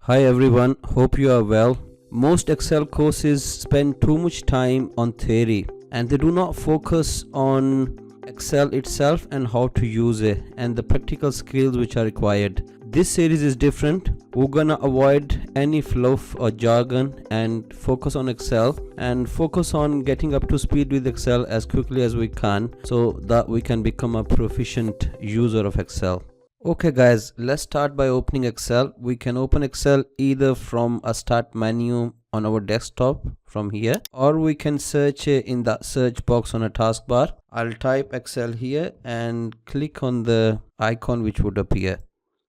Hi everyone, hope you are well. Most Excel courses spend too much time on theory and they do not focus on Excel itself and how to use it and the practical skills which are required. This series is different. We're gonna avoid any fluff or jargon and focus on Excel and focus on getting up to speed with Excel as quickly as we can so that we can become a proficient user of Excel. Okay guys, let's start by opening Excel. We can open Excel either from a start menu on our desktop from here, or we can search in that search box on a taskbar. I'll type Excel here and click on the icon which would appear.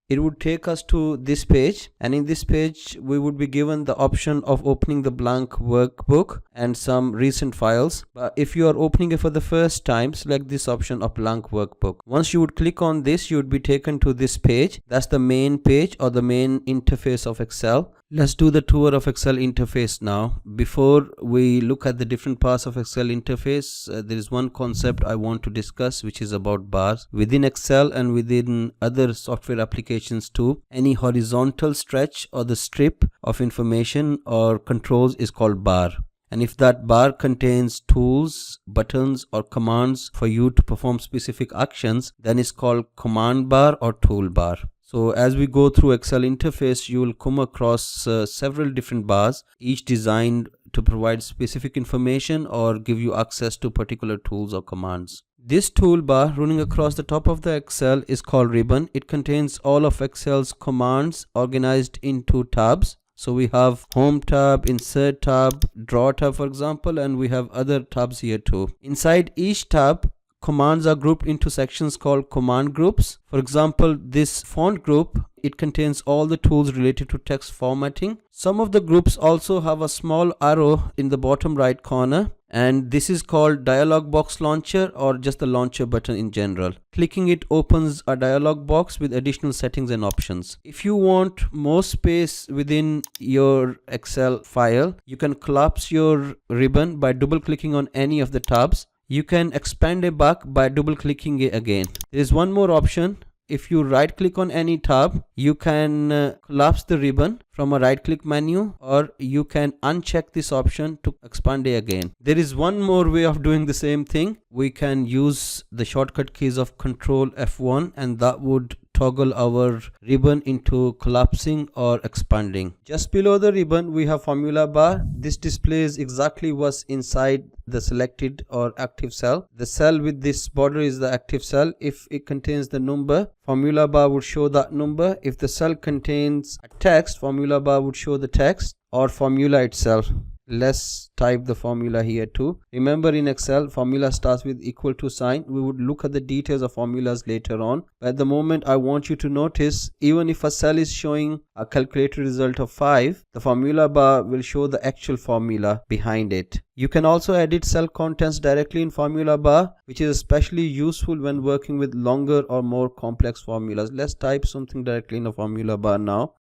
It would take us to this page, and in this page we would be given the option of opening the blank workbook and some recent files. But if you are opening it for the first time, select this option of blank workbook. Once you would click on this, you would be taken to this page. That's the main page or the main interface of Excel. Let's do the tour of Excel interface now. Before we look at the different parts of Excel interface, there is one concept I want to discuss, which is about bars. Within Excel and within other software applications too, any horizontal stretch or the strip of information or controls is called bar. And if that bar contains tools, buttons or commands for you to perform specific actions, then it's called command bar or toolbar. So as we go through Excel interface, you will come across several different bars, each designed to provide specific information or give you access to particular tools or commands. This toolbar running across the top of the Excel is called ribbon. It contains all of Excel's commands organized into tabs. So we have home tab, insert tab, draw tab for example, and we have other tabs here too. Inside each tab, commands are grouped into sections called command groups. For example, this font group, it contains all the tools related to text formatting. Some of the groups also have a small arrow in the bottom right corner, and this is called dialog box launcher or just the launcher button in general. Clicking it opens a dialog box with additional settings and options. If you want more space within your Excel file, you can collapse your ribbon by double clicking on any of the tabs. You can expand it back by double clicking it again. There is one more option. If you right click on any tab, you can collapse the ribbon from a right click menu, or you can uncheck this option to expand it again. There is one more way of doing the same thing. We can use the shortcut keys of Ctrl F1 and that would toggle our ribbon into collapsing or expanding. Just below the ribbon we have formula bar. This displays exactly what's inside the selected or active cell. The cell with this border is the active cell. If it contains the number, formula bar would show that number. If the cell contains a text, formula bar would show the text or formula itself. Let's type the formula here too. Remember, in Excel, formula starts with equal to sign. We would look at the details of formulas later on. But at the moment, I want you to notice, even if a cell is showing a calculated result of 5, the formula bar will show the actual formula behind it. You can also edit cell contents directly in formula bar, which is especially useful when working with longer or more complex formulas. Let's type something directly in the formula bar now.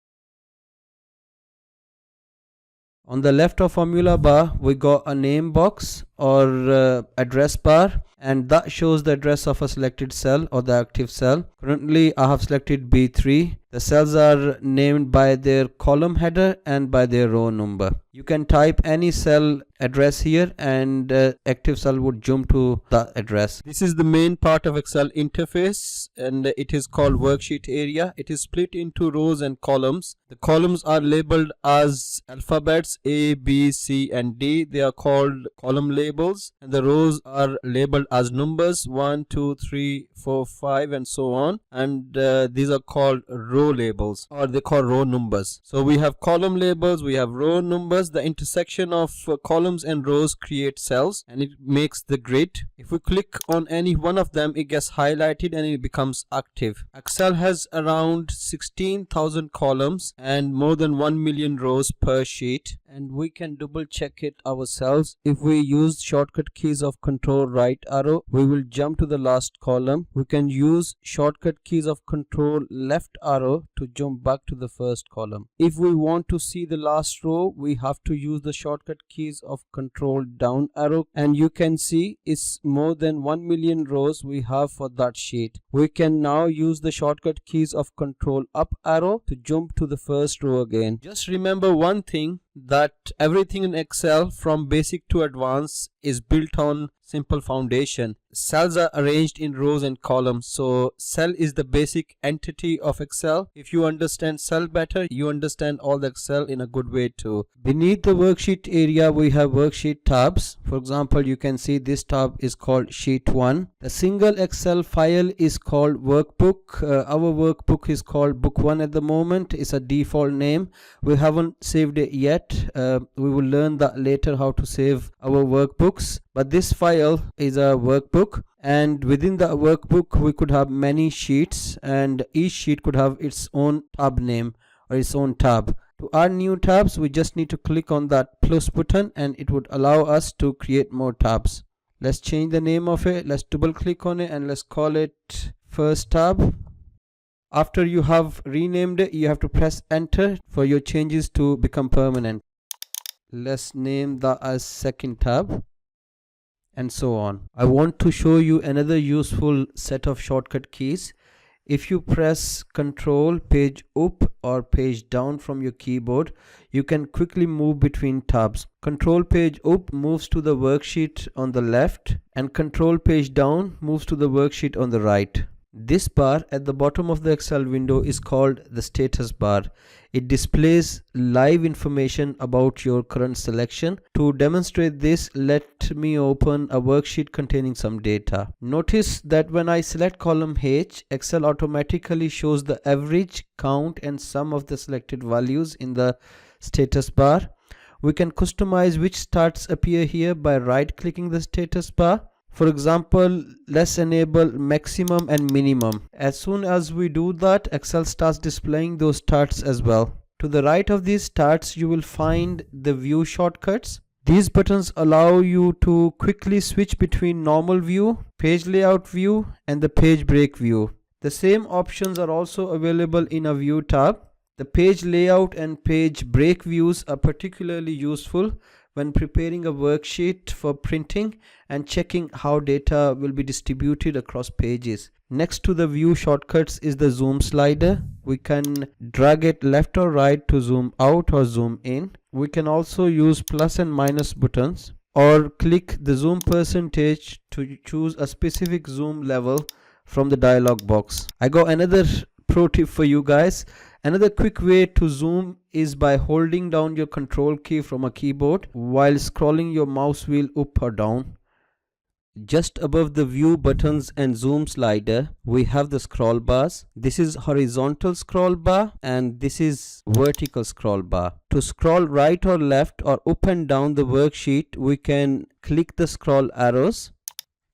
On the left of formula bar, we got a name box or address bar, and that shows the address of a selected cell or the active cell. Currently, I have selected B3. The cells are named by their column header and by their row number. You can type any cell address here and active cell would jump to that address. This is the main part of Excel interface and it is called Worksheet Area. It is split into rows and columns. The columns are labeled as alphabets A, B, C and D. They are called column labels, and the rows are labeled as numbers 1, 2, 3, 4, 5 and so on, and these are called row labels, or they call row numbers. So we have column labels, we have row numbers. The intersection of columns and rows create cells and it makes the grid. If we click on any one of them, it gets highlighted and it becomes active. Excel has around 16,000 columns and more than 1 million rows per sheet, and we can double check it ourselves. If we use shortcut keys of control right arrow, we will jump to the last column. We can use shortcut keys of control left arrow to jump back to the first column. If we want to see the last row, we have to use the shortcut keys of control down arrow, and you can see it's more than 1 million rows we have for that sheet. We can now use the shortcut keys of control up arrow to jump to the first row again. Just remember one thing, that everything in Excel from basic to advanced is built on simple foundation. Cells are arranged in rows and columns, so cell is the basic entity of Excel. If you understand cell better, you understand all the Excel in a good way too. Beneath the worksheet area, we have worksheet tabs. For example, you can see this tab is called sheet 1. The single Excel file is called workbook. Our workbook is called book 1 at the moment. It's a default name. We haven't saved it yet. We will learn that later, how to save our workbooks, but this file is a workbook, and within the workbook we could have many sheets, and each sheet could have its own tab name or its own tab. To add new tabs, we just need to click on that plus button and it would allow us to create more tabs. Let's change the name of it. Let's double click on it and let's call it first tab. After you have renamed it, you have to press enter for your changes to become permanent. Let's name that as second tab, and so on. I want to show you another useful set of shortcut keys. If you press Control page up or page down from your keyboard, you can quickly move between tabs. Control page up moves to the worksheet on the left, and Control page down moves to the worksheet on the right. This bar at the bottom of the Excel window is called the status bar. It displays live information about your current selection. To demonstrate this, let me open a worksheet containing some data. Notice that when I select column H, Excel automatically shows the average, count and sum of the selected values in the status bar. We can customize which stats appear here by right clicking the status bar. For example, let's enable maximum and minimum. As soon as we do that, Excel starts displaying those stats as well. To the right of these stats, you will find the view shortcuts. These buttons allow you to quickly switch between normal view, page layout view, and the page break view. The same options are also available in a view tab. The page layout and page break views are particularly useful when preparing a worksheet for printing and checking how data will be distributed across pages. Next to the view shortcuts is the zoom slider. We can drag it left or right to zoom out or zoom in. We can also use plus and minus buttons, or click the zoom percentage to choose a specific zoom level from the dialog box. I got another pro tip for you guys. Another quick way to zoom is by holding down your control key from a keyboard while scrolling your mouse wheel up or down. Just above the view buttons and zoom slider, we have the scroll bars. This is horizontal scroll bar and this is vertical scroll bar. To scroll right or left or up and down the worksheet, we can click the scroll arrows,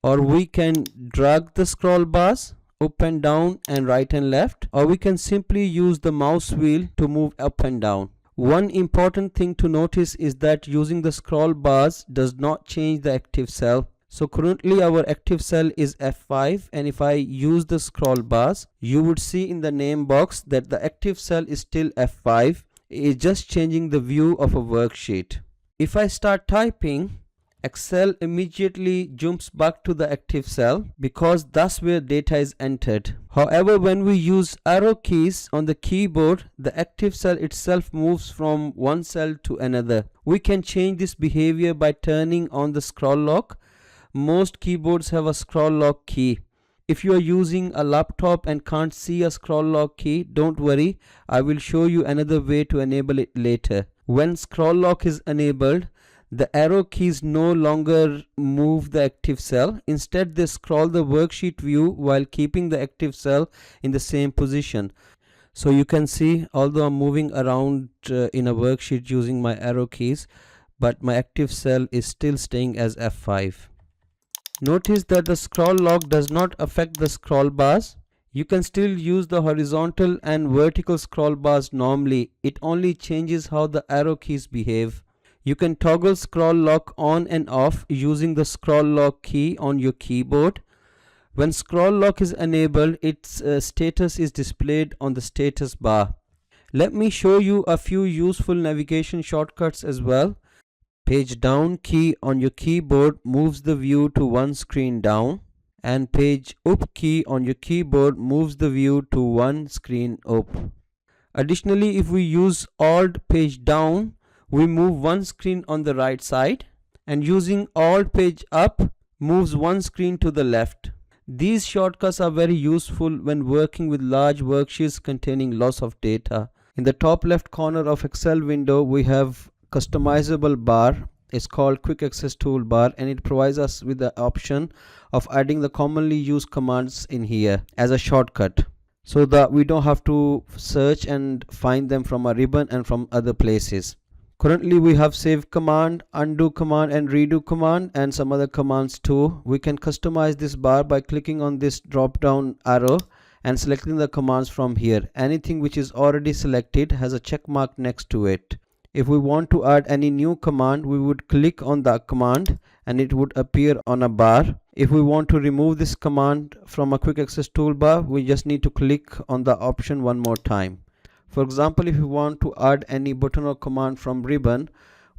or we can drag the scroll bars up and down and right and left, or we can simply use the mouse wheel to move up and down. One important thing to notice is that using the scroll bars does not change the active cell. So currently our active cell is F5, and if I use the scroll bars, you would see in the name box that the active cell is still F5. It is just changing the view of a worksheet. If I start typing, Excel immediately jumps back to the active cell because that's where data is entered. However, when we use arrow keys on the keyboard, the active cell itself moves from one cell to another. We can change this behavior by turning on the scroll lock. Most keyboards have a scroll lock key. If you are using a laptop and can't see a scroll lock key, don't worry, I will show you another way to enable it later. When scroll lock is enabled, the arrow keys no longer move the active cell. Instead, they scroll the worksheet view while keeping the active cell in the same position. So you can see, although I'm moving around in a worksheet using my arrow keys, but my active cell is still staying as F5. Notice that the scroll lock does not affect the scroll bars. You can still use the horizontal and vertical scroll bars normally. It only changes how the arrow keys behave. You can toggle scroll lock on and off using the scroll lock key on your keyboard. When scroll lock is enabled, its status is displayed on the status bar. Let me show you a few useful navigation shortcuts as well. Page down key on your keyboard moves the view to one screen down, and page up key on your keyboard moves the view to one screen up. Additionally, if we use Alt page down, we move one screen on the right side, and using Alt page up moves one screen to the left. These shortcuts are very useful when working with large worksheets containing lots of data. In the top left corner of Excel window, we have customizable bar. It's called Quick Access Toolbar, and it provides us with the option of adding the commonly used commands in here as a shortcut, so that we don't have to search and find them from a ribbon and from other places. Currently we have save command, undo command and redo command, and some other commands too. We can customize this bar by clicking on this drop down arrow and selecting the commands from here. Anything which is already selected has a check mark next to it. If we want to add any new command, we would click on that command and it would appear on a bar. If we want to remove this command from a quick access toolbar, we just need to click on the option one more time. For example, if we want to add any button or command from ribbon,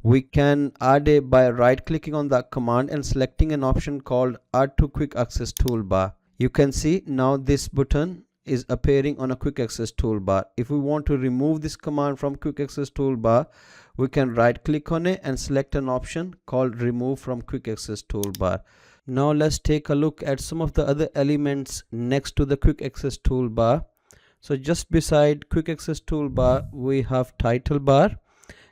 we can add it by right clicking on that command and selecting an option called add to quick access toolbar. You can see now this button is appearing on a quick access toolbar. If we want to remove this command from quick access toolbar, we can right click on it and select an option called remove from quick access toolbar. Now let's take a look at some of the other elements next to the quick access toolbar. So just beside quick access toolbar, we have title bar,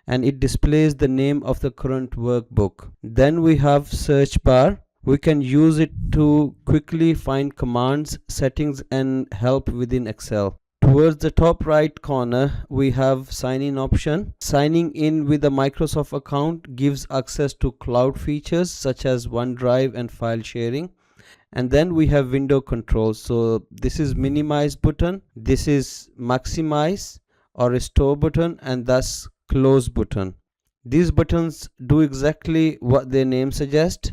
and it displays the name of the current workbook. Then we have search bar. We can use it to quickly find commands, settings and help within Excel. Towards the top right corner, we have sign in option. Signing in with a Microsoft account gives access to cloud features such as OneDrive and file sharing. And then we have window controls. So this is minimize button, this is maximize or restore button, and thus close button. These buttons do exactly what their name suggests.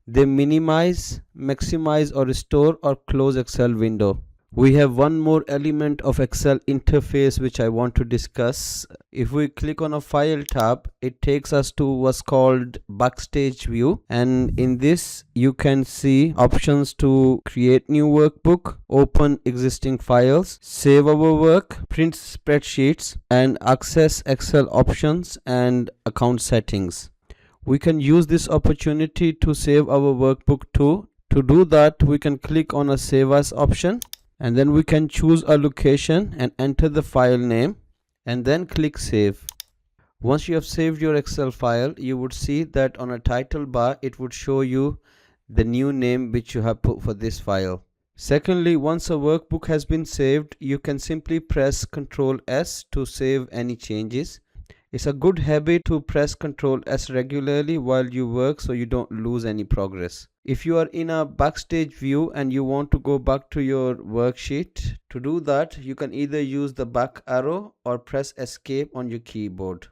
They minimize, maximize or restore or close Excel window. We have one more element of Excel interface which I want to discuss. If we click on a file tab, it takes us to what's called backstage view, and in this you can see options to create new workbook, open existing files, save our work, print spreadsheets, and access Excel options and account settings. We can use this opportunity to save our workbook too. To do that, we can click on a save as option, and then we can choose a location and enter the file name and then click save. Once you have saved your Excel file, you would see that on a title bar it would show you the new name which you have put for this file. Secondly, once a workbook has been saved, you can simply press Ctrl S to save any changes. It's a good habit to press Ctrl S regularly while you work so you don't lose any progress. If you are in a backstage view and you want to go back to your worksheet, to do that you can either use the back arrow or press escape on your keyboard.